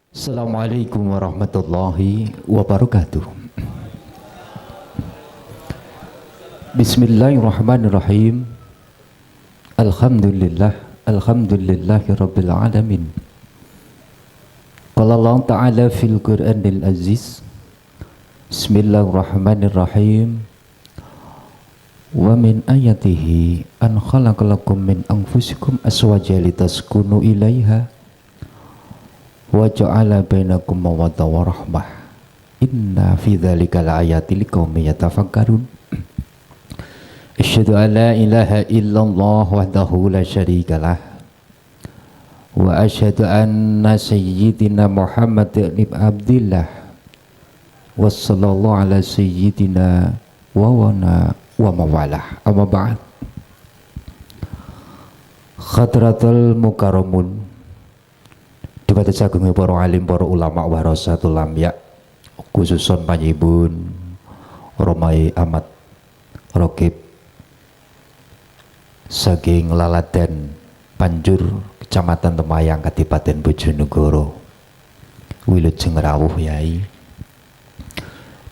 Assalamualaikum warahmatullahi wabarakatuh. Bismillahirrahmanirrahim. Alhamdulillahi rabbil alamin. Qala Allah Ta'ala fil Qur'anil Aziz. Bismillahirrahmanirrahim. Wa min ayatihi an khalaqalakum min anfusikum azwajan litaskunu ilaiha wa ja'ala bainakum mawaddah wa rahmah. Inna fi dzalika laayatil liqaumin yatafakkarun. Asyhadu an la ilaha illallah wahdahu la syarikalah wa asyhadu anna sayyidina Muhammadan ibn Abdillah wa sallallahu ala sayyidina wa wana wa mawalah. Amma ba'd. Khadratul mukarramun, dibata sagungnya para alim, para ulama warasatul lamya, khususon panjibun Romai Ahmad Rokib saking Laladan Panjur, Kecamatan Temayang, Kadipaten Bojonegoro, Wilujeng rawuh yai.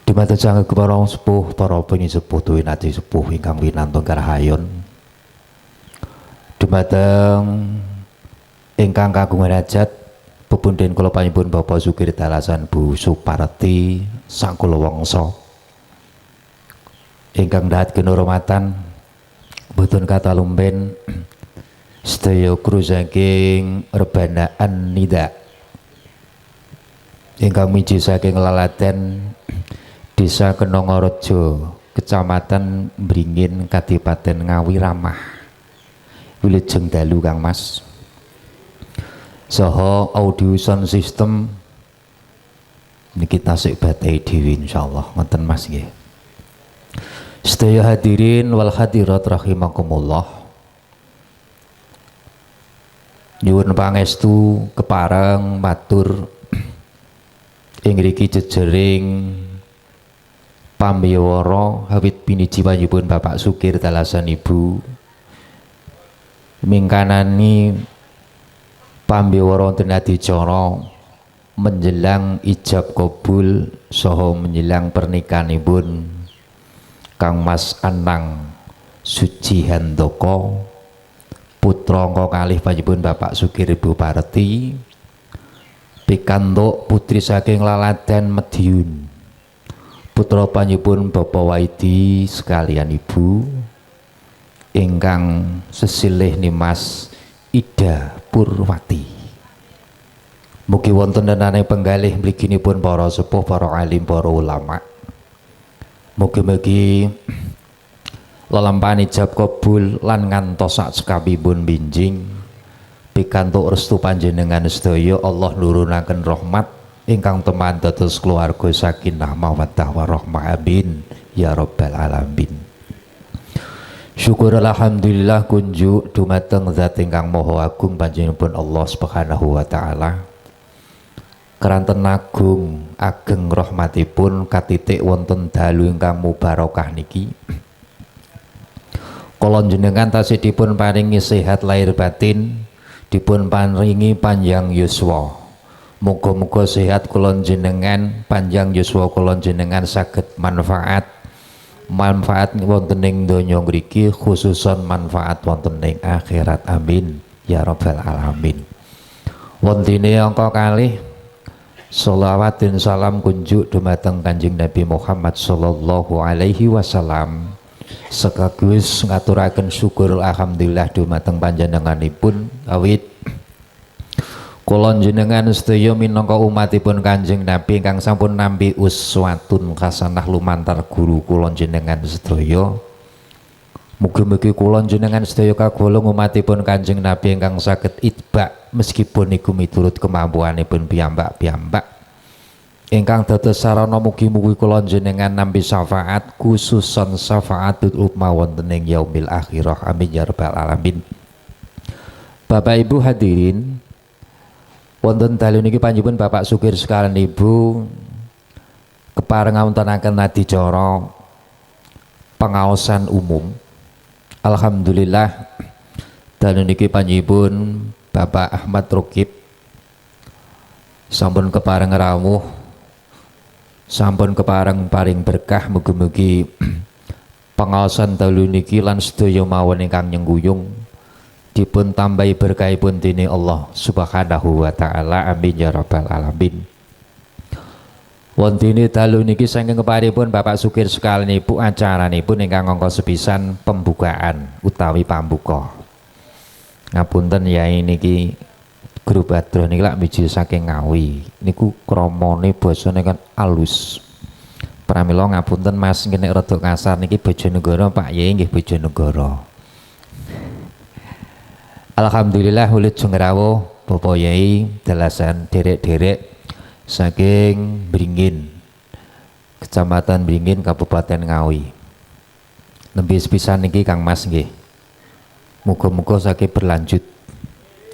Dimata sangat para sepuh, para penyesepuh tuwin ati sepuh ingkang winanto karahayon. Dumateng ingkang kagungan hajat pepunden kula panjenengan Bapak Sukir Dalasan Bu Suparti Sangkula Wangsa ingkang dahat kinurmatan boten kata lumben sedaya kru saking Rebanaan Nida ingkang miji saking Laladan Desa Kenongorejo, Kecamatan Bringin, Kadipaten Ngawi Ramah, Wilujeng dalu Kang Mas. Saha audio sound system niki tasik batai dhewe insyaallah ngoten Mas nggih. Sedaya hadirin wal hadirat rahimakumullah. Nyuwun pangestu kepareng matur ing mriki jejering pambiwara hawit piniji panjenengan Bapak Sukir Dalasan Ibu mingkanani pambiwara wonten adicara menjelang ijab kabul saha menjelang pernikahanipun Kang Mas Anang Suci Handoko putra kalih panjenengan Bapak Sukir Ibu Parti pikantuk putri saking Laladan Mediun putra panjenengan Bapak Waidi sekalian Ibu ingkang sesilih Nimas Ida Purwati. Mugi wonten nenane penggalih mliginipun para sepuh, para alim, para ulama. Mugi-mugi lelampahan ijab kabul lan ngantos sak sekabipun binjing pikantuk restu panjenengan sedaya. Allah nurunaken rahmat ingkang teman dados keluarga sakinah mawaddah warahmah, amin ya rabbal alamin. Syukur alhamdulillah kunjuk dumateng zat ingkang maha agung panjenenganipun Allah Subhanahu wa taala. Keranten agung ageng rahmatipun katitik wonten dalu ingkang mubarakah niki. Kula njenengan tasih dipun paringi sehat lahir batin, dipun paringi panjang yuswa. Muga-muga sehat kula njenengan, panjang yuswa kula njenengan saged manfaat wonten ing donya mriki, khususon manfaat wonten ing akhirat, amin ya rabbal alamin. Wontene angka kalih sholawat dan salam kunjuk dumateng Kanjeng Nabi Muhammad sallallahu alaihi wasallam sekagus ngaturaken syukur alhamdulillah dumateng panjenenganipun awit kula njenengan sedaya minangka umatipun Kanjeng Nabi ingkang sampun nampi uswatun hasanah lumantar guru kula njenengan sedaya. Mugi-mugi kula njenengan sedaya kagolong umatipun Kanjeng Nabi ingkang saged itba meskipun niku miturut kemampuanipun piyambak-piyambak. Ingkang dados sarana mugi-mugi kula njenengan nampi syafaat khususon syafaatul umma wonten ing yaumil akhirah, amin ya rabbal alamin. Bapak Ibu hadirin wonten dalu niki panjenengan Bapak Sukir sekalian Ibu kepareng ngawontenaken adicara pengaosan umum. Alhamdulillah dalu niki panjenengan Bapak Ahmad Rokib sampun kepareng rawuh, sampun kepareng paring berkah, mugi-mugi pangaosan dalu niki lan sedaya mawon ingkang nyengguyung dipun tambahi berkahipun dening Allah Subhanahu wa taala. Amin ya rabbal alamin. Wontene dalu niki saking keparipun Bapak Sukir sekalinipun acaranipun ingkang angka sepisan pembukaan utawi pambuka. Ngapunten yai niki guru badro niki lak miji saking Ngawi. Niku kramane basane kan alus. Pramila ngapunten Mas nggih nek rada kasar niki Bojonegoro Pak Yai nggih Bojonegoro. Alhamdulillah ulit jengrawuh Bapak Yai dalasan derek-derek saking Bringin, Kecamatan Bringin, Kabupaten Ngawi. Nembe sepisan niki Kang Mas nggih. Muga-muga saking berlanjut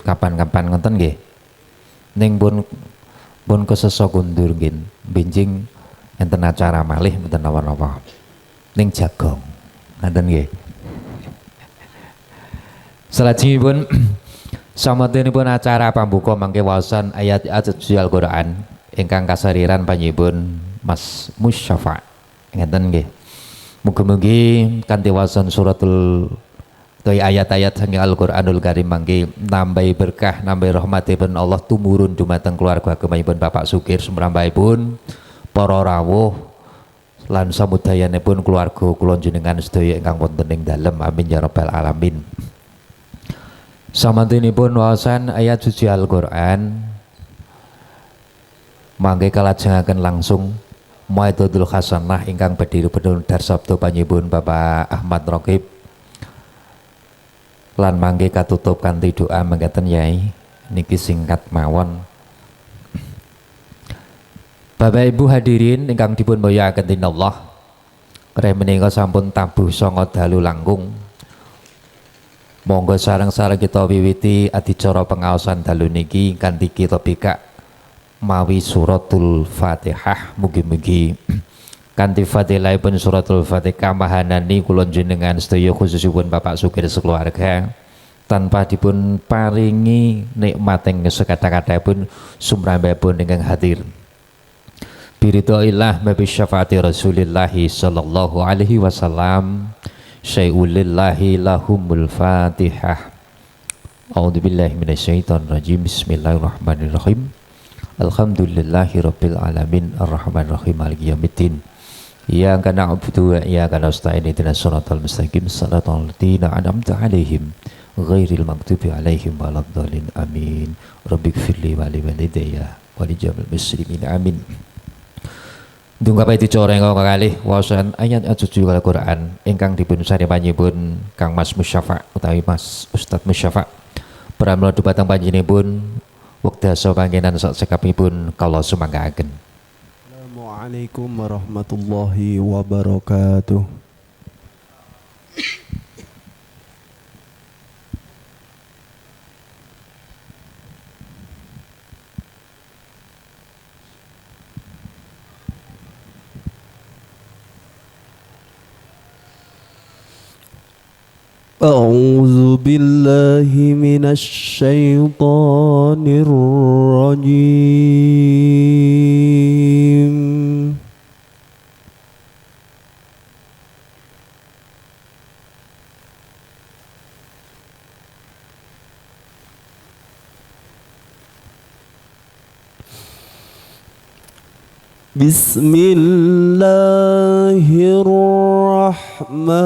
kapan-kapan ngoten nggih. Ning pun kesesa kundur nggih. Benjing enten acara malih mboten napa-napa. Ning Jagong. Ngoten nggih. Salajengipun samantenipun acara pambuka mangke waosan ayat-ayat suci Al-Qur'an ingkang kasariran panjenenganipun Mas Musyafa. Ngeten nggih. Mugi-mugi kanthi waosan suratul ayat-ayat saking Al-Qur'anul Karim mangke nambahi berkah, nambahi rahmatipun Allah tumurun dumateng keluarga agamipun Bapak Sukir sumrambahipun para rawuh lan samudayanipun keluarga kula jenengan sedaya ingkang wonten ing dalem. Amin ya rabbal alamin. Samantenipun waosan ayat suci Al-Qur'an mangke kalajengaken langsung Mau'izatul Hasanah ingkang badhe dipun darsabda panjenenganipun Bapak Ahmad Raqib lan mangke katutup kanthi doa mangketen Yai niki singkat mawon. Bapak Ibu hadirin ingkang dipun mulyakaken dening Allah, kreh menika sampun tabuh sanga dalu langkung. Monggo sareng-sareng kita wiwiti adicara pengaosan dalu niki kanthi kita bikak mawi suratul Fatihah. Mugi-mugi kanthi fadilahipun suratul Fatihah mahanani kula jenengan sedaya khususipun Bapak Sukir sekeluarga tanpa dipun paringi nikmating sekata-katapun sumrambahipun ingkang hadir. Biridhoillah mabi syafaati Rasulillah sallallahu alaihi wasallam. Syai'ulillahi lahumul Fatihah. A'udzubillahi minasyaitonirrajim. Bismillahirrahmanirrahim. Alhamdulillahi rabbil alamin arrahmanirrahim maliki yaumiddin. Iyyaka na'budu wa iyyaka nasta'in ihdinas siratal mustaqim shiratal ladzina an'amta 'alaihim ghairil maghdubi 'alaihim waladdallin. Amin. Rabbighfirli wa li walidayya wa li jami'il muslimin. Amin. Dungkapai dicara ingkang kalih waosan ayat suci Al-Qur'an ingkang dipun sari panjenenganipun Kang Mas Musyafa utawi Mas Ustadz Musyafa. Pramila dumateng panjenenganipun wekdal panggenan sak sekapipun kala sumanggaken. Assalamualaikum warahmatullahi wabarakatuh. أعوذ بالله من الشيطان الرجيم. بسم الله الرحمن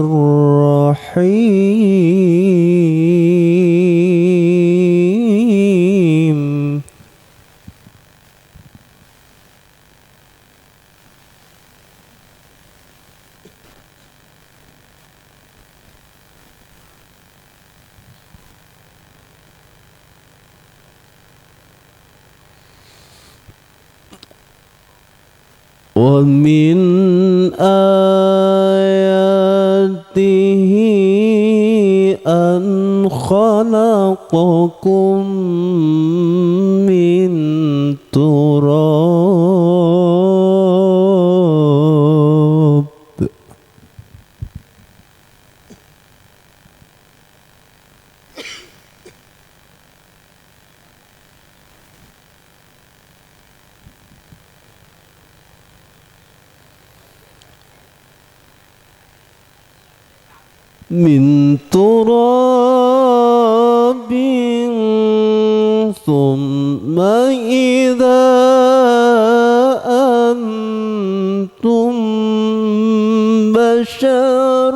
الرحيم. ومن آياته أن خلقكم من تراب من تراب ثم إذا أنتم بشر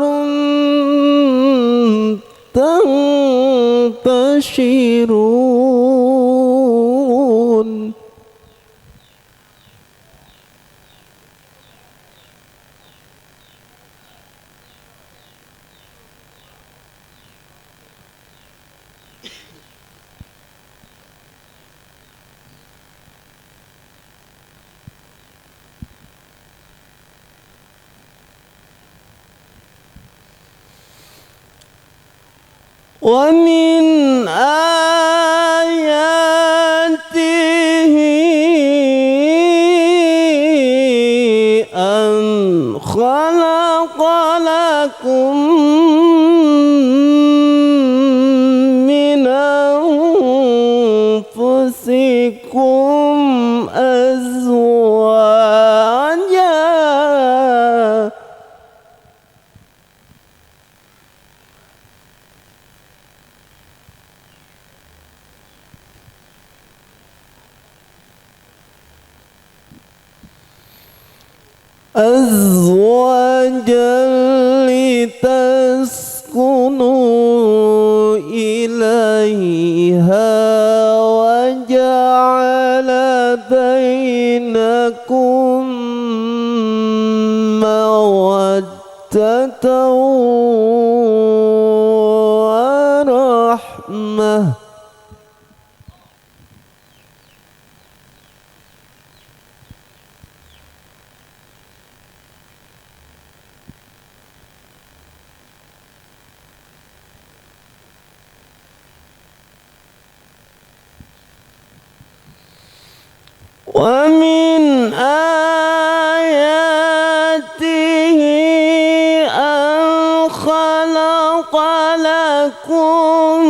تنتشرون ومن آياته أن خلق لكم من أنفسكم أزواجا لتسكنوا إليها وجعل بينكم مودة ورحمة ومن آياته أن خلق لكم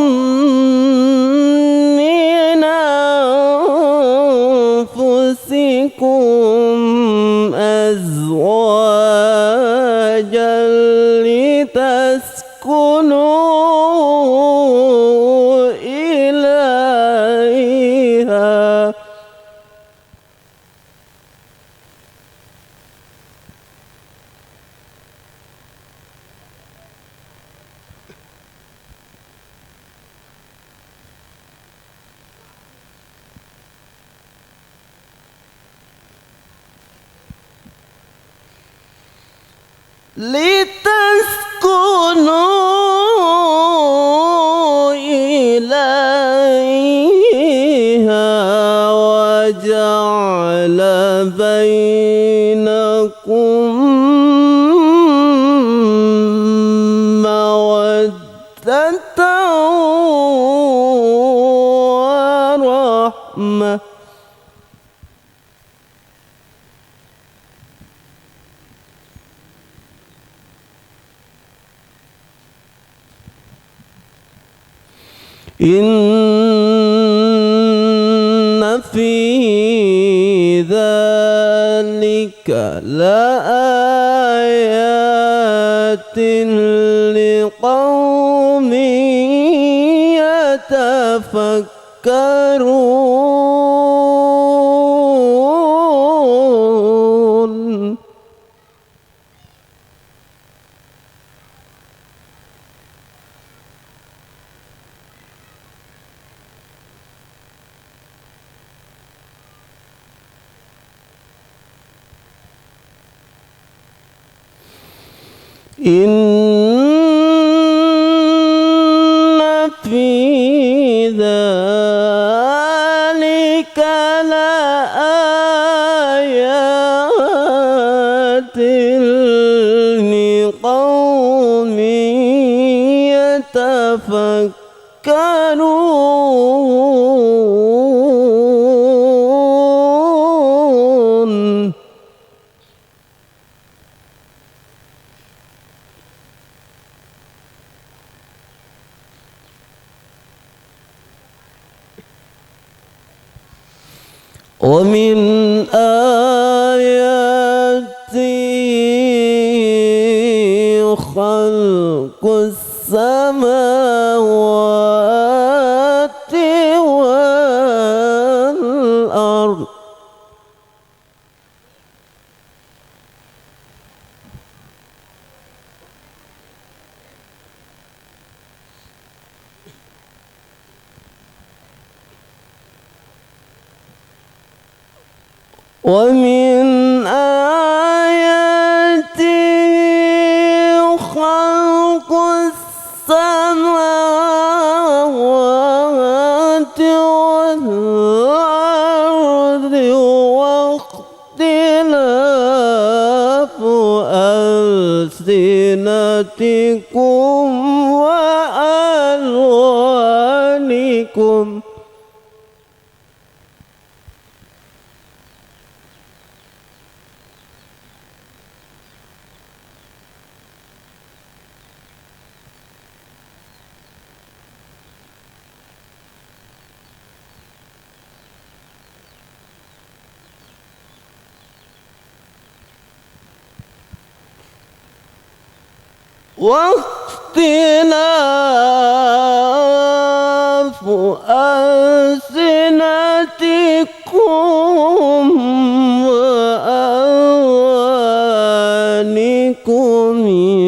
من أنفسكم أزواجا لتسكنوا إليها لتسكنوا إليها وجعل بينكم مودة ورحمة إن في ذلك لآيات لقوم يتفكرون إن في ذلك لآيات لقوم يتفكرون ومن آياته خلق خلق السماوات والأرض ومن آياته خلق السماوات والأرض واختلاف ألسنتكم وألوانكم واختلاف ألسنتكم وألوانكم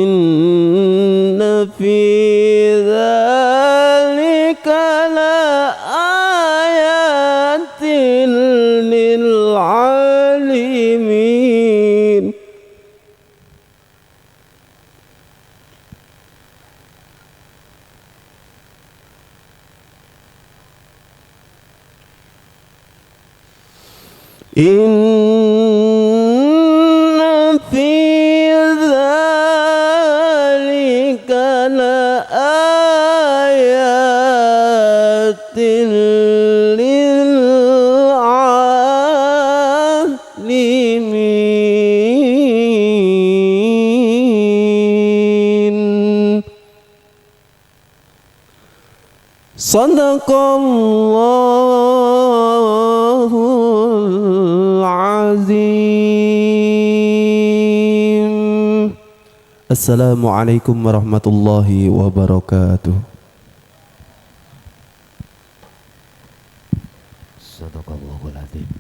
إن في ذلك لآيات للعالمين إن في ذلك لآيات للعالمين صدق الله العظيم. Assalamualaikum warahmatullahi wabarakatuh. Sadaqallahul adzim.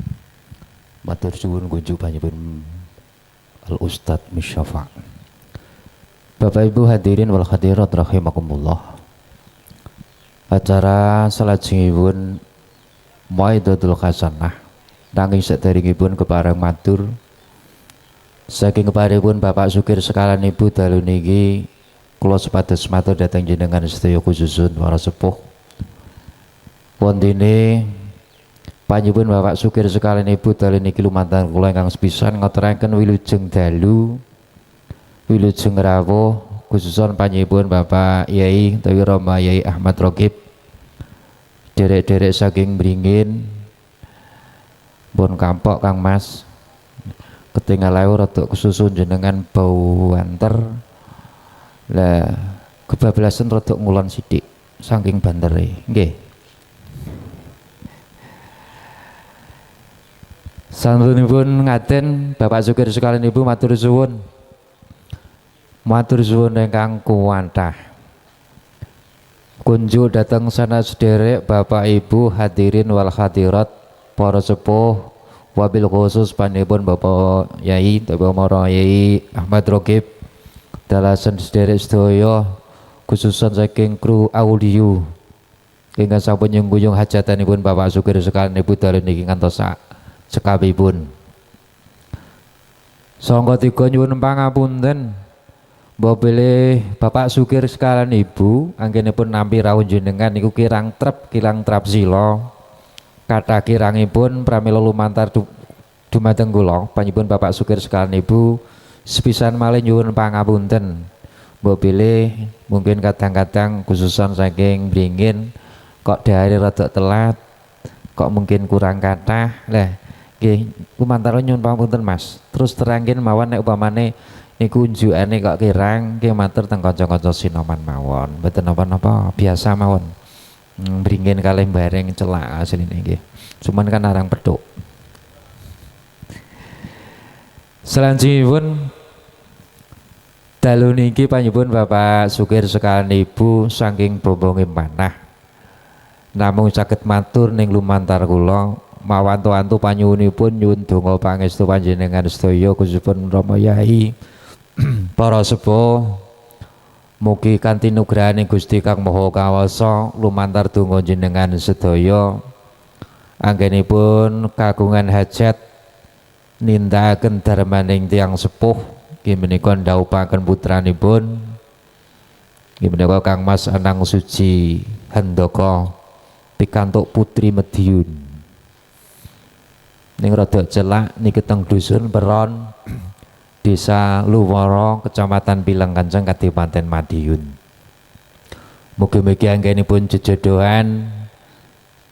Matur suwun kunjuk panjenengan Al Ustadz Misyafa'. Bapak Ibu hadirin wal hadirat rahimakumullah. Acara salajengipun Maidatul Hasanah nanging saderengipun kepareng matur saking keparipun Bapak Sukir sekalian Ibu dalu niki kula sepados matur dhateng jenengan sedaya khususun para sepuh wondene panjenengan Bapak Sukir sekalian Ibu dalu niki lumantar kula ingkang sepisan ngaturaken wilujeng dalu wilujeng rawuh khususon panjenengan Bapak Yai Tawi Rama Yai Ahmad Raqib derek-derek saking Bringin pun kampok Kang Mas ketinggal lewat rada kesusun jenengan bau wanter lah kebablasan rada ngulon sithik saking bantere nggih santunipun ngaten Bapak Sukir sekalian Ibu matur suwun ingkang kuwatah kunjuk datang sana sederek Bapak Ibu hadirin wal hadirat para sepuh wabil khusus panipun Bapak Yai Bapak Mara Yai Ahmad Raqib dalasan sederek sedaya khususan saking kru audio ingkang sampun nyungguyung hajatanipun Bapak Sukir sekalian Ibu dalu niki ngantos cekapipun sangga tiga nyuwun pangapunten mbok bilih Bapak Sukir sekalian Ibu anggenipun nampi rawuh jenengan niku kirang trap sila kata kirangipun pramila lumantar dumateng kula panjenengan Bapak Sukir sekalian Ibu sepisan malih nyuwun pangapunten mbok bilih mungkin kadang-kadang khususan saking Bringin kok dahare rada telat kok mungkin kurang kathah lah nggih lumantar nyuwun pangapunten Mas terus terangkin mawon nek upamane niku unjukane kok kirang nggih matur teng kanca-kanca sinoman mawon mboten napa-napa biasa mawon Bringin kalih bareng celak asline nggih cuman kan arang peduk selanjutipun Dalu niki panjenengan Bapak Sukir sekalian Ibu saking bombonge manah namung saged matur ning lumantar kula mawantu-wantu panyuwunipun nyuwun donga pangestu panjenengan sedaya khususipun Rama Yai para sepuh mugi kanthi nugrahane Gusti Kang Maha Kawasa lumantar donga jenengan sedaya anggenipun kagungan hajat nindakaken darmaning tiyang sepuh inggih menika ndhawuhaken putranipun inggih menika Kang Mas Anang Suci Handaka pikantuk putri Mediun ning rada celak niki teng dusun Peron Desa Luwara Kecamatan Pilengkanceng Kadipaten Madiun. Mugi-mugi anggenipun jejodohan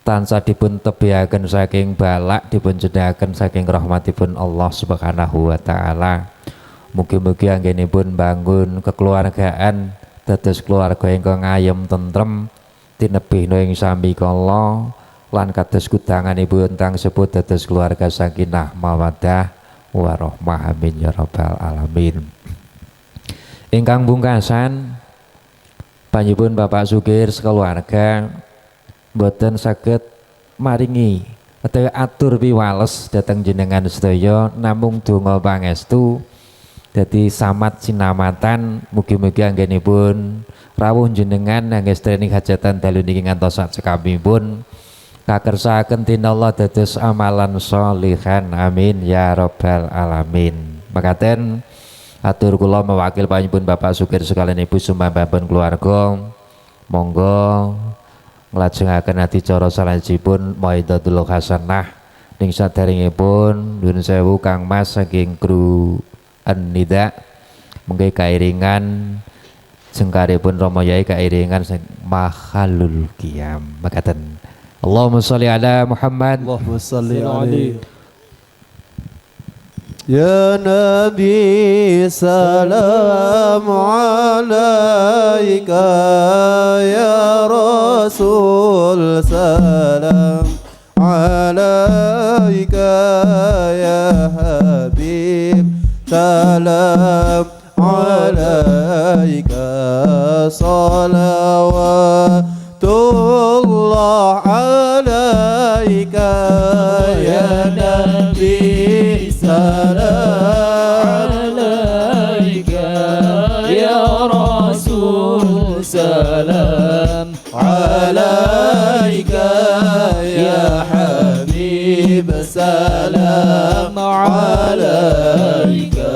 tansah dipun tebihaken saking balak dipun cedhaken saking rahmatipun Allah Subhanahu wa taala. Mugi-mugi anggenipun bangun kekeluargaan dados keluarga ingkang ayem tentrem tinebihna ing sami kala lan kados kudanganipun tang sebut dados keluarga sakinah mawaddah warahmah amin ya rabbal alamin. Ingkang pungkasan panjenengan Bapak Sukir sekeluarga boten saged maringi utawi atur piwales dhateng jenengan sedaya namung donga pangestu dadi samat sinamatan mugi-mugi anggenipun rawuh jenengan anggestreni hajatan dalu niki ngantos sak cekapipun kakersakaken tinallah dados amalan sholihan amin ya rabbal alamin. Makaten atur kula mewakil panjenengan Bapak Sukir sekalian Ibu sumambapun keluarga monggo nglajengaken adicara salajengipun maidatul hasanah ning sadaringipun nuwun sewu Kang Mas saking kru An-Nida mengke kairingan jengkaripun Rama Yai kairingan sing mahalul qiyam makaten Allahumma sholli ala Muhammad Allahumma sholli alaihi Ya Nabi salam alaika Ya Rasul salam alaika Ya Habib salam alaika salawatullah alaika ya Nabi salam alaika ya Rasul salam alaika ya Habib salam alaika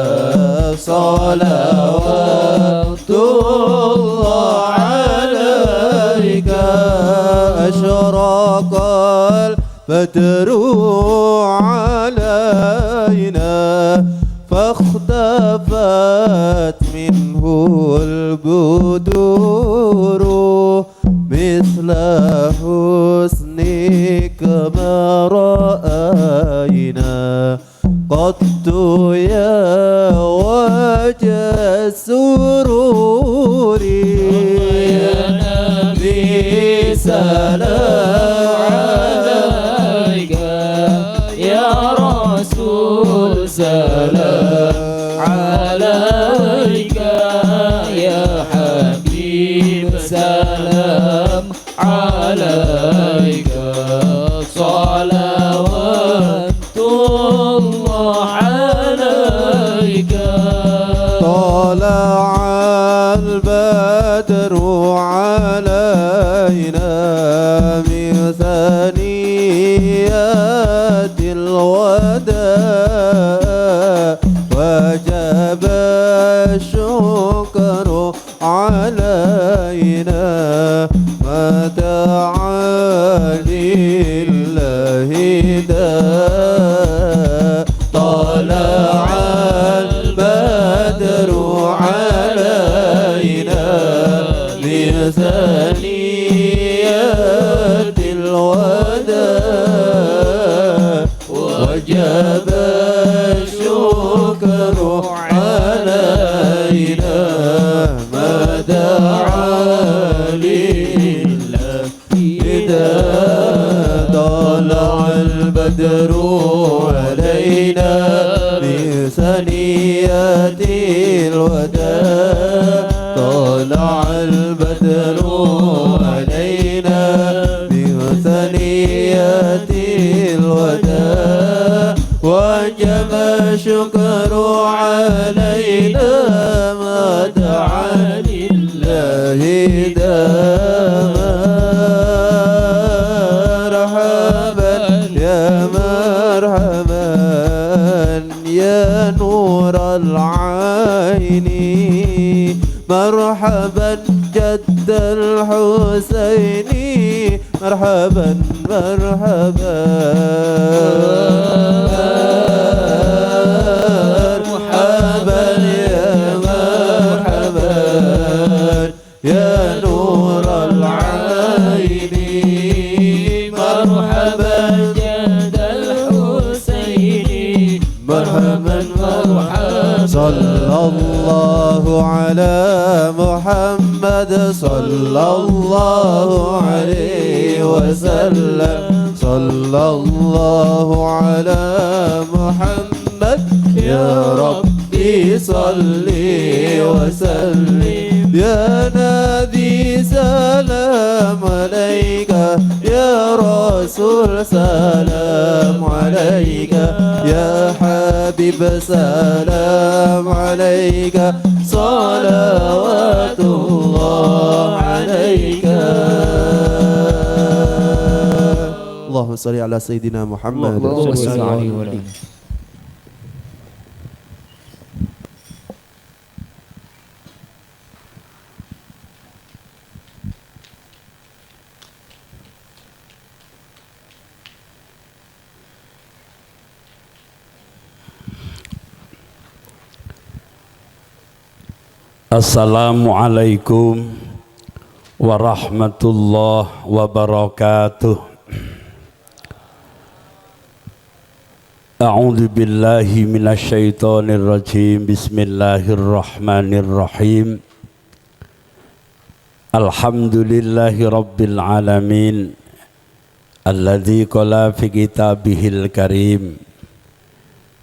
salawatullah alaika asyraqal badru alaina fakhtafat minhul buduru mithla husnika ma ra'ayna qattu ya wajah sururi ya Nabi salam alaika ya Rasul salam alaika ya Habib salam alaika salawatullah alaika طلع البدر علينا من ثنيات الوداع وجب الشكر علينا متى لله دا طلع البدر علينا من ثنيات الوداع وجب الشكر علينا ما دعا لله إذا طلع البدر علينا من ثنيات الوداع تحية الوداع وجب الشكر علينا ما دعا لله داما مرحبا يا مرحبا يا نور العين مرحبا جد الحسين مرحبا مرحبا مرحبا يا مرحبا يا نور العين مرحبا جد الحسين مرحبا مرحبا صلى الله على محمد صلى الله عليه وسلم صلى الله على محمد يا ربي صل وسلم يا نبي سلام عليك يا رسول سلام عليك يا حبيب سلام عليك صلوات الله عليك اللهم صل على سيدنا محمد اللهم صل عليه وسلم. Assalamualaikum warahmatullahi wabarakatuh. A'udzu billahi minasyaitonir rajim. Bismillahirrahmanirrahim. Alhamdulillahi rabbil alamin. Alladzi qala fi kitabihil karim.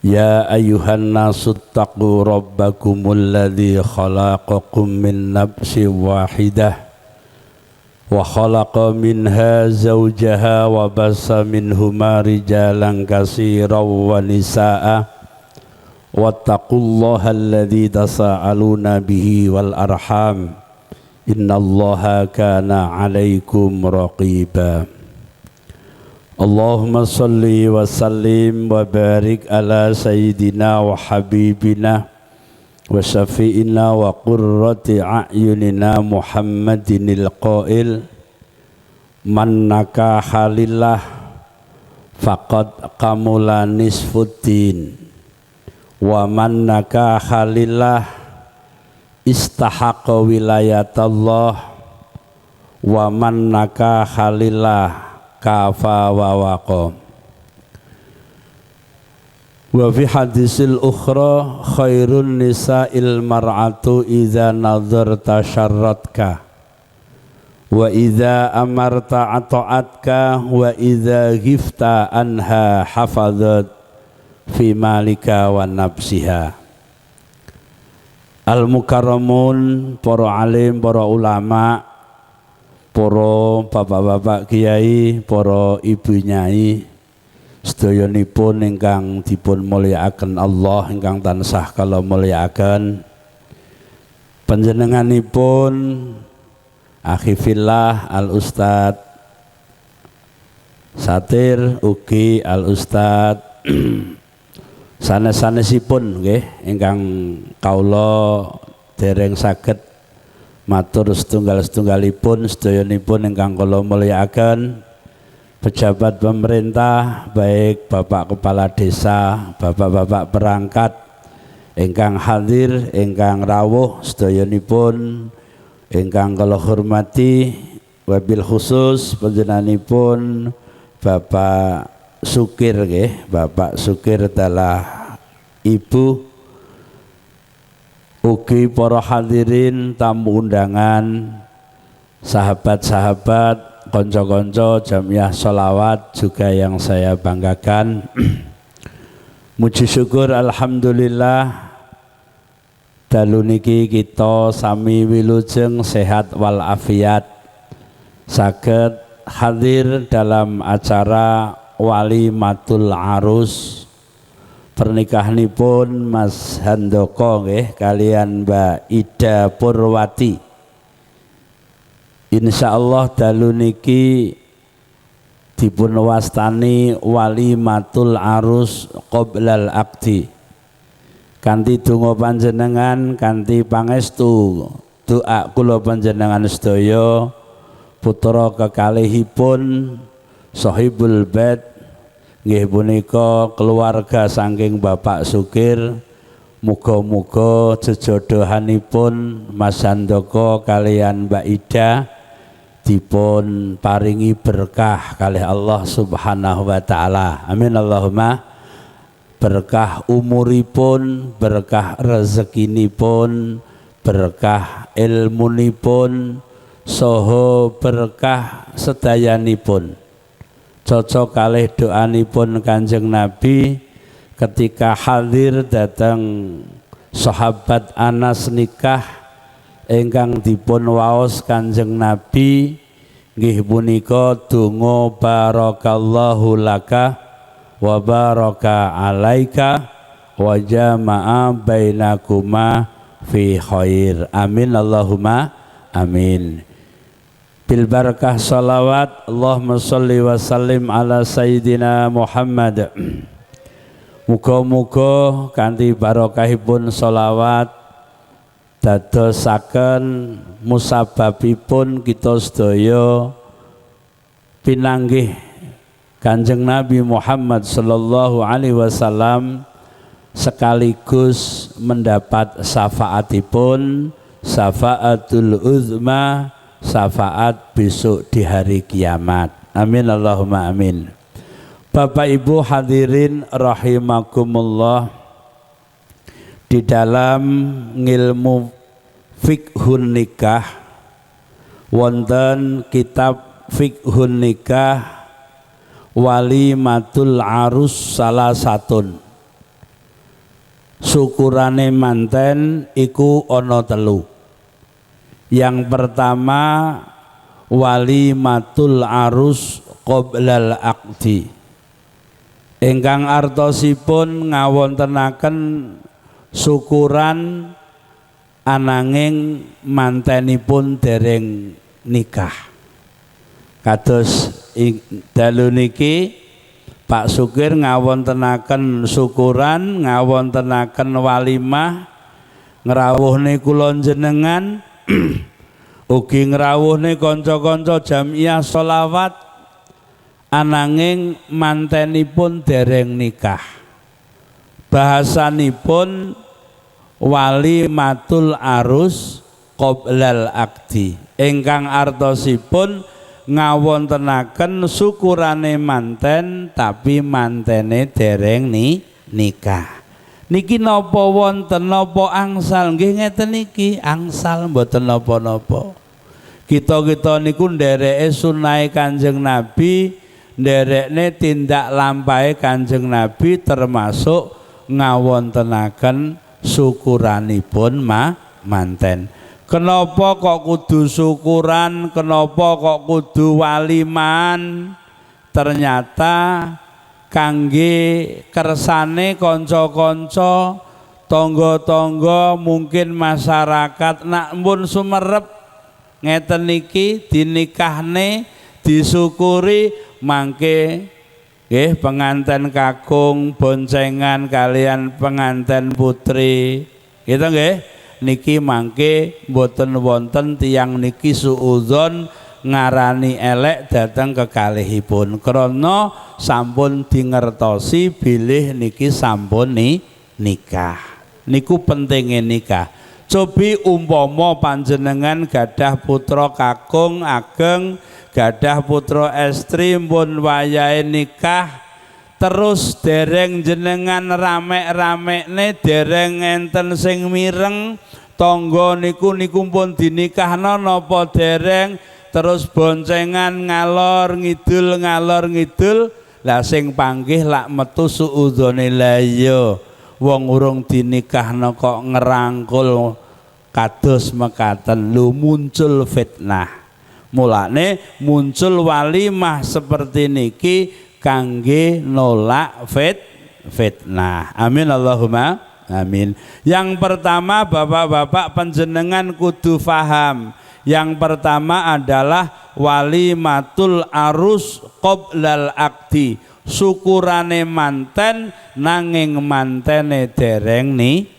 Ya ayyuhan nasu taqu rabbakumul ladzi khalaqakum min nafsin wahidah wa khalaqa minha zawjaha wa bassa minhuma rijalan katsiran wa nisaa wattaqullaha alladzi tasaaluna bihi wal arham innallaha kana 'alaikum raqiba. Allahumma salli wa sallim wa barik ala sayyidina wa habibina wa syafi'ina wa qurrati a'yunina Muhammadinil qail man nakaha lillah faqad kamula nisfuddin wa man nakaha lillah istahaqqa wilayatallah wa man nakaha lillah kafa wa waqam. Wa fi hadisil ukhra khairun nisa'il mar'atu idza nadharta syarratka wa idza amarta ata'atka wa idza ghifta anha hafadzat fi malika wa nafsiha. Al mukarramun, para alim, para ulama, para bapak-bapak kiai, para ibu nyai, sedayanipun ingkang dipun mulyakaken Allah, ingkang tansah kala mulyakaken panjenenganipun akhi fillah Al Ustad Satir ugi Al Ustad sanes-sanesipun nggih ingkang kaula dereng saged matur setunggal-setunggalipun sedayanipun ingkang kula mulyakaken pejabat pemerintah, baik Bapak Kepala Desa, Bapak-bapak perangkat ingkang hadir, ingkang rawuh sedayanipun ingkang kula hormati, wabil khusus panjenenganipun Bapak Sukir nggih, Bapak Sukir adalah Ibu ugi para hadirin tamu undangan, sahabat-sahabat, konco-konco jamiah sholawat juga yang saya banggakan. Muji syukur alhamdulillah dalu niki kita sami wilujeng sehat wal afiat saged hadir dalam acara walimatul arus pernikahanipun Mas Handoko nggih kalian Mbak Ida Purwati. Insyaallah dalu niki dipun wastani walimatul arus qoblal aqdi. Kanthi donga panjenengan, kanthi pangestu doa kula panjenengan sedaya, putra kekalihipun Sohibul Bait nggih punika keluarga saking Bapak Sukir, muga-muga jejodohanipun Mas Handoko kalian Mbak Ida dipun paringi berkah kalih Allah Subhanahu wa taala. Amin Allahumma. Berkah umuripun, berkah rezekinipun, berkah ilmunipun, saha berkah sedayanipun. Cocok kalih doanipun Kanjeng Nabi ketika hadir datang sahabat Anas nikah ingkang dipun waos Kanjeng Nabi nggih punika donga barakallahu laka wa baraka alaika wa jama'a bainakuma fi khair. Amin Allahumma amin. Bil barakah salawat Allahumma sholli wa sallim ala sayyidina Muhammad. Muga-muga kanthi barokahipun salawat dadosaken musababipun kita sedaya pinanggih Kanjeng Nabi Muhammad sallallahu alaihi wasallam sekaligus mendapat syafaatipun, syafaatul uzma, syafaat besok di hari kiamat. Amin Allahumma amin. Bapak Ibu hadirin rahimakumullah, di dalam ngilmu fiqhun nikah wonten kitab fiqhun nikah walimatul arus salah satun. Syukurane manten iku ana telu. Yang pertama walimatul arus qoblal aqdi, ingkang artosipun ngawontenaken syukuran ananging mantenipun dereng nikah. Kados dalu niki Pak Sukir ngawontenaken syukuran, ngawontenaken walimah, ngrawuhne kula jenengan ugi ngrawuhne kanca-kanca jamiah sholawat ananging mantenipun dereng nikah. Bahasanipun walimatul arus qoblal aqdi, ingkang artosipun ngawontenaken syukurane manten tapi mantene dereng nikah. Niki napa wonten napa angsal? Nggih ngeten niki angsal mboten napa-napa. Kita niku ndereke sunnahe Kanjeng Nabi, nderekne tindak lampahe Kanjeng Nabi termasuk ngawontenaken syukuranipun manten. Kenapa kok kudu syukuran? Kenapa kok kudu waliman? Ternyata kangge kersane kanca-kanca, tangga-tangga, mungkin masyarakat nak pun sumerep ngeten niki dinikahne, disyukuri mangke nggih penganten kakung boncengan kalian penganten putri. Gitu nggih. Niki mangke mboten wonten tiyang niki suudzon ngarani elek dateng kekalihipun krana sampun dingertosi bilih niki sampun nikah. Niku pentinge nikah. Cobi umpama panjenengan gadah putra kakung ageng, gadah putra estri pun wayahe nikah, terus dereng jenengan rame-ramekne dereng enten sing mireng, tangga niku pun dinikahno napa dereng, terus boncengan ngalor ngidul, lah sing panggih lak metu suudzone la iya wong urung dinikahno kok ngerangkul kados mekaten, lho muncul fitnah. Mulane muncul walimah seperti niki kangge nolak fitnah. Amin Allahumma amin. Yang pertama bapak-bapak panjenengan kudu faham. Yang pertama adalah walimatul arus qoblal akdi. Syukurane manten nanging mantene dereng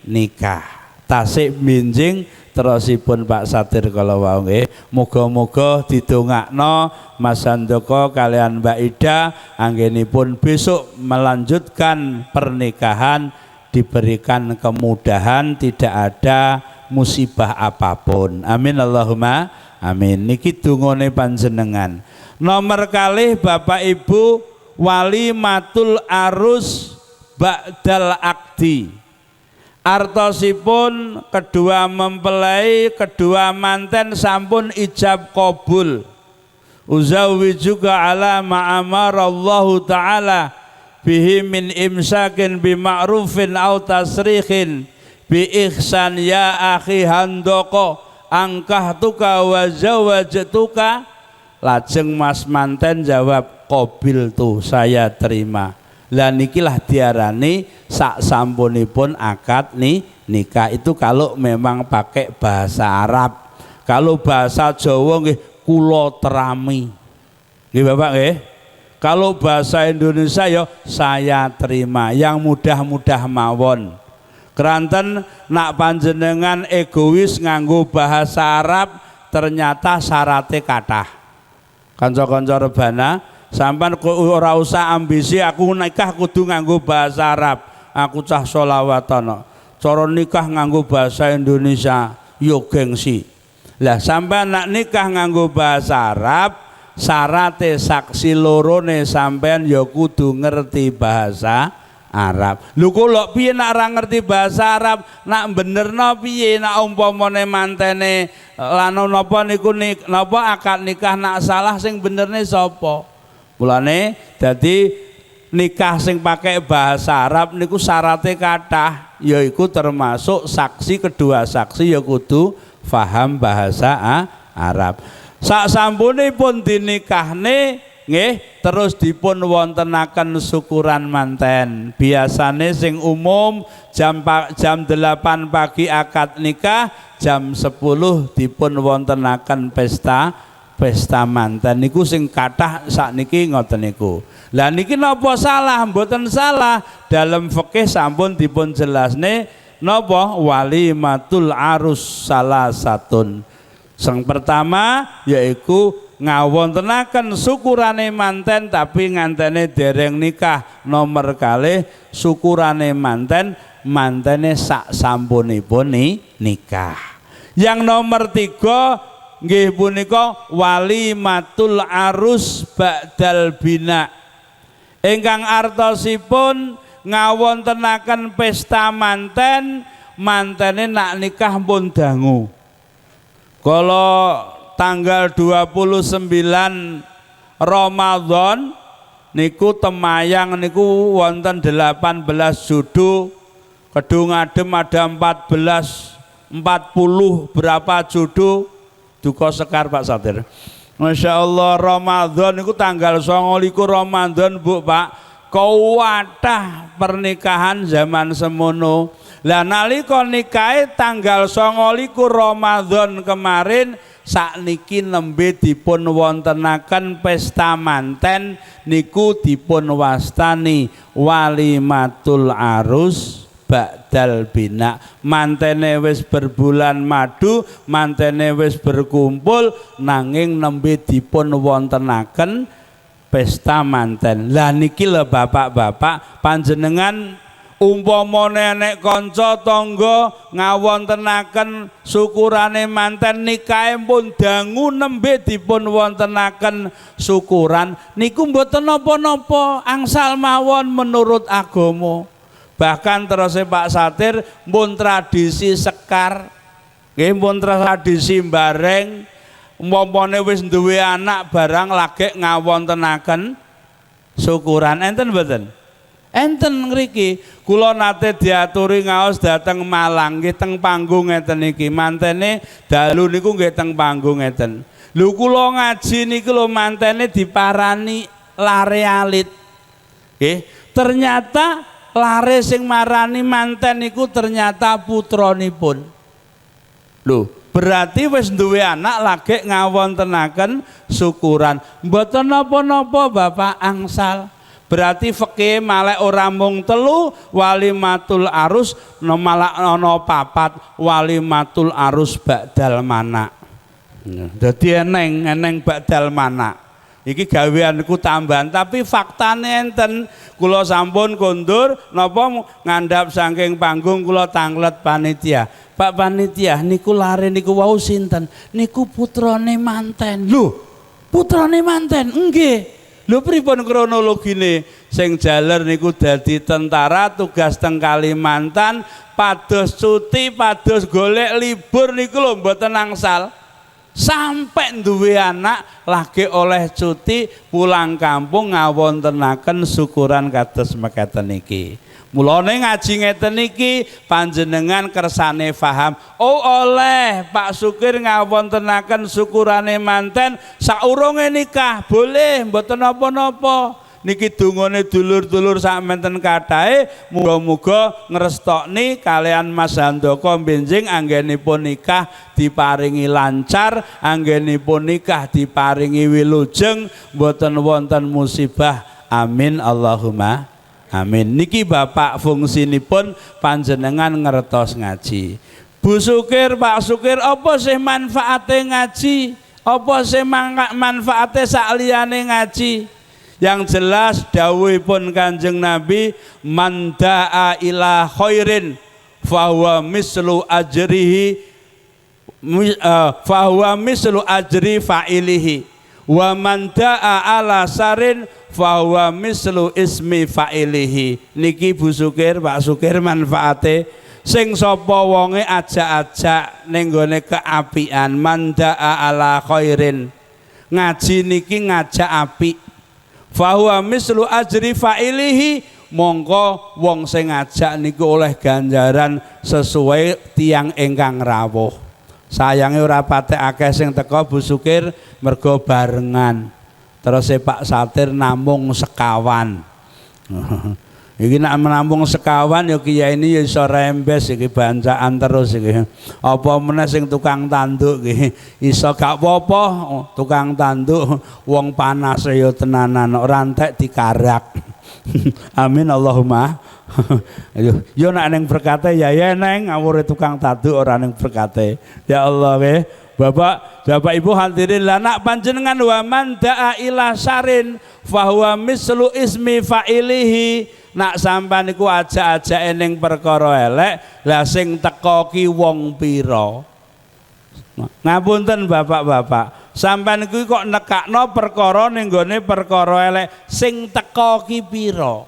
nikah. Tasik minjing terusipun Pak Satir kalau wau nggih. Muga-muga didongakno Mas Handoko kalian Mbak Ida anggenipun besok melanjutkan pernikahan diberikan kemudahan, tidak ada musibah apapun. Amin Allahumma amin. Niki dungane panjenengan. Nomor kalih Bapak Ibu walimatul arus ba'dal akdi. Artosipun kedua mempelai, kedua manten sampun ijab qabul. Uzawwijuka ala ma'amarallahu ta'ala bihi min imsakin bima'rufin au tasrihin bi ihsan ya akhi Handoko angkahtuka wa zawajtuka. Lajeng Mas manten jawab qabil tuh saya terima. Lah nikilah diarani sak sampunipun akad nikah itu kalau memang pakai bahasa Arab. Kalau bahasa Jawa nggih kula terami. Nggih Bapak nggih. Kalau bahasa Indonesia ya saya terima. Yang mudah-mudah mawon. Keranten nak panjenengan egois nganggo bahasa Arab ternyata syaratnya kathah. Kanca-kanca rebana sampean ora usah ambisi aku nikah kudu nganggo bahasa Arab. Aku cah sholawatan. Cara nikah nganggo bahasa Indonesia yo gengsi. Lah sampean nak nikah nganggo bahasa Arab, syarate saksi lorone sampean yo kudu ngerti bahasa Arab. Lho kula piye nak ora ngerti bahasa Arab, nak benerno piye nak umpamane mantene lan napa niku napa akad nikah nak salah sing benerne sapa? Mulane dadi nikah sing pakai bahasa Arab niku syaratnya kathah, yaiku termasuk saksi kedua saksi ya kudu faham bahasa Arab. Sak sampunipun dinikahne nggih terus dipun wontenaken syukuran manten. Biasane sing umum jam 8 pagi akad nikah, jam 10 dipun wontenaken pesta manten niku sing kathah sakniki ngoten niku. Lah niki napa salah? Mboten salah. Dalam fikih sampun dipun jelasne napa walimatul arus salah satun. Sing pertama yaiku ngawontenaken syukurane manten tapi ngantene dereng nikah. Nomor kalih syukurane manten mantene sak sampunipun nikah. Yang nomor 3 nggih punika walimatul arus ba'dal bina. Ingkang artosipun ngawontenaken pesta manten, mantene nak nikah pun dangu. Kalau tanggal 29 Ramadan niku temayang niku wonten 18 judu, kedung adem ada 40 berapa judu. Duka sekar Pak Satir. Masya Allah Ramadan itu tanggal 29 Ramadan Bu Pak. Kuwatah pernikahan zaman semono. Lah nalika nikahe tanggal 29 Ramadan kemarin sakniki nembe dipun wontenaken pesta manten niku dipun wastani walimatul arus ba'dal bina. Mantene wis berbulan madu, mantene wis berkumpul, nanging nembe dipun wontenaken pesta manten. Lah niki lho bapak-bapak panjenengan umpamane nek kanca tangga ngawontenaken syukurane manten nikahe pun dangu nembe dipun wontenaken syukuran niku mboten napa-napa, angsal mawon menurut agama. Bahkan terus Pak Satir pun tradisi sekar, nggih pun tradisi bareng, umpamane wis duwe anak barang lagi ngawontenaken syukuran. Enten mboten? Enten ngriki. Kula nate diaturi ngaos dateng Malang nggih teng panggung ngeten iki. Mantene dalu niku nggih teng panggung ngeten. Lho kula ngaji niki lho mantene diparani lare alit. Nggih, ternyata lare sing marani manten niku ternyata putranipun. Lho, berarti wis duwe anak lagi ngawontenaken syukuran. Mboten napa-napa Bapak angsal. Berarti fikih malek ora mung telu walimatul arus malah ana papat walimatul arus ba'dal mana. Dadi eneng ba'dal mana. Iki gaweanku tambahan tapi faktane enten. Kula sampun kondur napa ngandhap saking panggung kula tanglet panitia. Pak panitia niku lare niku wau sinten? Niku putrane manten. Lho, putrane manten? Nggih. Lho pripun kronologine? Sing jaler niku dadi tentara tugas teng Kalimantan, pados cuti, pados golek libur niku lho mboten angsal. Sampai duwe anak lagi oleh cuti pulang kampung ngawontenaken syukuran kados mekaten niki. Mulane ngaji ngeten niki panjenengan kersane paham. Oh oleh Pak Sukir ngawontenaken syukurane manten saurunge nikah boleh mboten napa-napa. Niki dungane dulur-dulur sakmenten kathahe muga-muga ngrestokni kalian Mas Handoko benjing anggenipun nikah diparingi lancar, anggenipun nikah diparingi wilujeng, mboten wonten musibah. Amin Allahumma amin. Niki Bapak fungsinipun panjenengan ngertos ngaji. Bu Sukir, Pak Sukir, apa sih manfaate ngaji? Apa sih manfaate sakliyane ngaji? Yang jelas dawuhipun Kanjeng Nabi, man da'a ila khairin fahuwa mislu ajrihi fahuwa mislu ajri fa'ilihi wa man da'a ala sarin fahuwa mislu ismi fa'ilihi. Niki Bu Sukir, Pak Sukir, manfaate sing sapa wonge ajak-ajak ning gone keapian, man da'a ala khairin, ngaji niki ngajak apik, fahuwa mislu ajri fa'ilihi, mongko wong sing ngajak niku oleh ganjaran sesuai tiang ingkang rawuh. Sayange ora patek akeh sing teka Bu Sukir mergo barengan. Terus Pak Satir namung sekawan. Iki nak menampung sekawan ya kiai ini ya iso rembes iki bancaan terus iki. Apa meneh sing tukang tanduk iki iso gak apa-apa tukang tanduk wong panas ya tenanan ora entek dikarak. Amin Allahumma. Yo nak ning berkate ya neng ngawure tukang tanduk ora ning berkate. Ya Allah we. Bapak Ibu hadirin lah nak panjenengan wa man da'a ila sarin fahuwa mislu ismi fa'ilihi. Nak sampean niku ajak-ajake ning perkara elek, lah sing teka ki wong pira? Ngapunten Bapak-bapak, sampean niku kok nekakno perkara ning gone perkara elek, sing teka ki pira?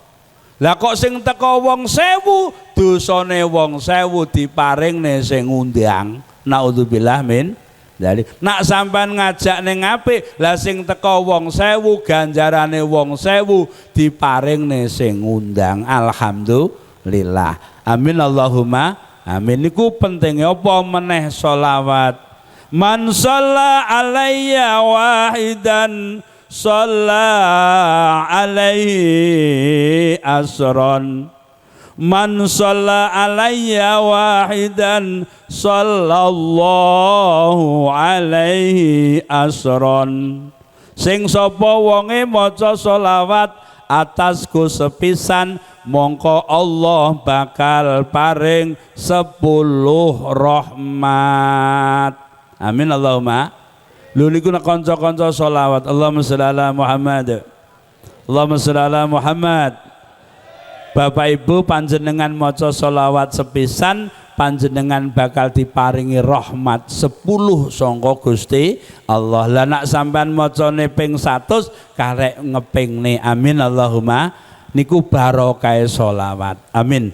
Lah kok sing teka wong 1000, dosane wong 1000 diparingne sing ngundang. Naudzubillah min. Jadi nak sampean ngajak ning apik, lah sing teka wong 1000 ganjarane wong 1000 diparingne sing ngundang. Alhamdulillah. Amin Allahumma amin. Niku pentinge apa meneh selawat. Man shalla alayya wahidan shalla alaihi asron. Man shalla alayya wahidan sallallahu alaihi asron. Sing sapa wonge maca selawat atasku sepisan, mongko Allah bakal paring 10 rahmat. Amin Allahumma. Lho niku nek kanca-kanca selawat, Allahumma sholli ala Muhammad. Allahumma sholli ala Muhammad. Bapak Ibu panjenengan maca selawat sepisan, panjenengan bakal diparingi rahmat 10 sangka Gusti Allah. Lah nak sampean macane ping 100 karek ngepingne. Amin Allahumma. Niku barokah selawat. Amin.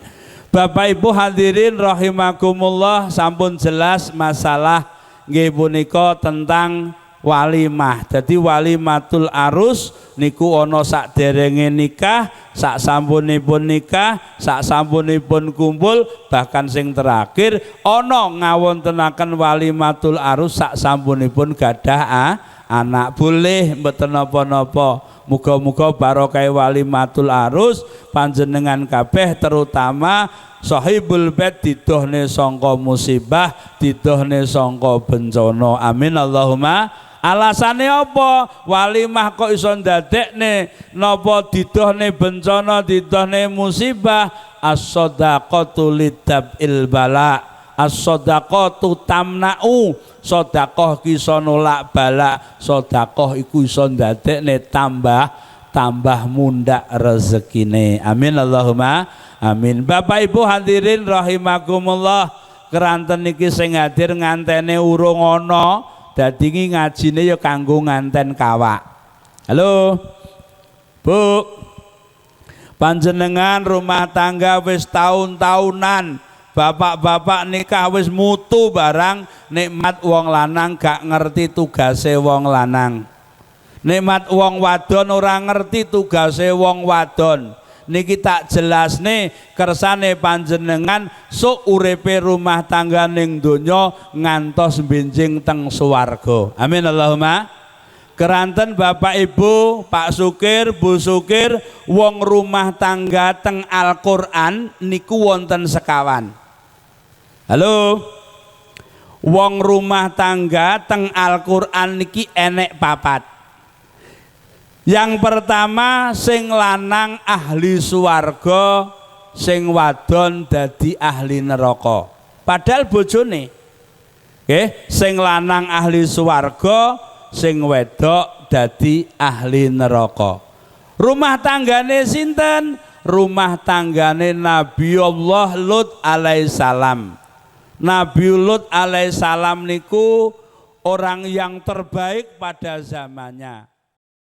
Bapak Ibu hadirin rahimakumullah, sampun jelas masalah nggih punika tentang walimah. Jadi walimatul arus niku ana sakderenge nikah, sak sampunipun nikah, sak sampunipun kumpul, bahkan sing terakhir ana ngawontenaken walimatul arus sak sampunipun gadah anak. Boleh mboten napa-napa. Muga-muga barokah walimatul arus panjenengan kabeh terutama sahibul bait didohne sangka musibah, didohne sangka bencana. Amin Allahumma. Alasane apa? Walimah kok iso ndadekne napa didohne bencana, didohne musibah? As-shadaqatu lidab'il bala. As-shadaqatu tamna'u. Sedekah ki iso nolak bala. Sedekah iku iso ndadekne tambah mundak rezekine. Amin Allahumma amin. Bapak Ibu hadirin rahimakumullah, keranten niki sing hadir ngantene urung ana. Dadi ngajine ya kanggo nganten kawak. Halo. Bu. Panjenengan rumah tangga wis tahun-tahunan, bapak-bapak nikah wis mutu barang, nikmat wong lanang gak ngerti tugase wong lanang. Nikmat wong wadon ora ngerti tugase wong wadon. Niki tak jelasne kersane panjenengan sok uripe rumah tangga ning donya ngantos benjing teng swarga. Amin Allahumma. Keranten Bapak Ibu, Pak Sukir, Bu Sukir, wong rumah tangga teng Al-Qur'an niku wonten sekawan. Halo. Wong rumah tangga teng Al-Qur'an niki enek papat. Yang pertama sing lanang ahli swarga, sing wadon dadi ahli neraka. Padahal bojone. Nggih, sing lanang ahli swarga, sing wedok dadi ahli neraka. Rumah tanggane sinten? Rumah tanggane Nabi Allah Lut alaihissalam. Nabi Lut alaihissalam niku orang yang terbaik pada zamannya.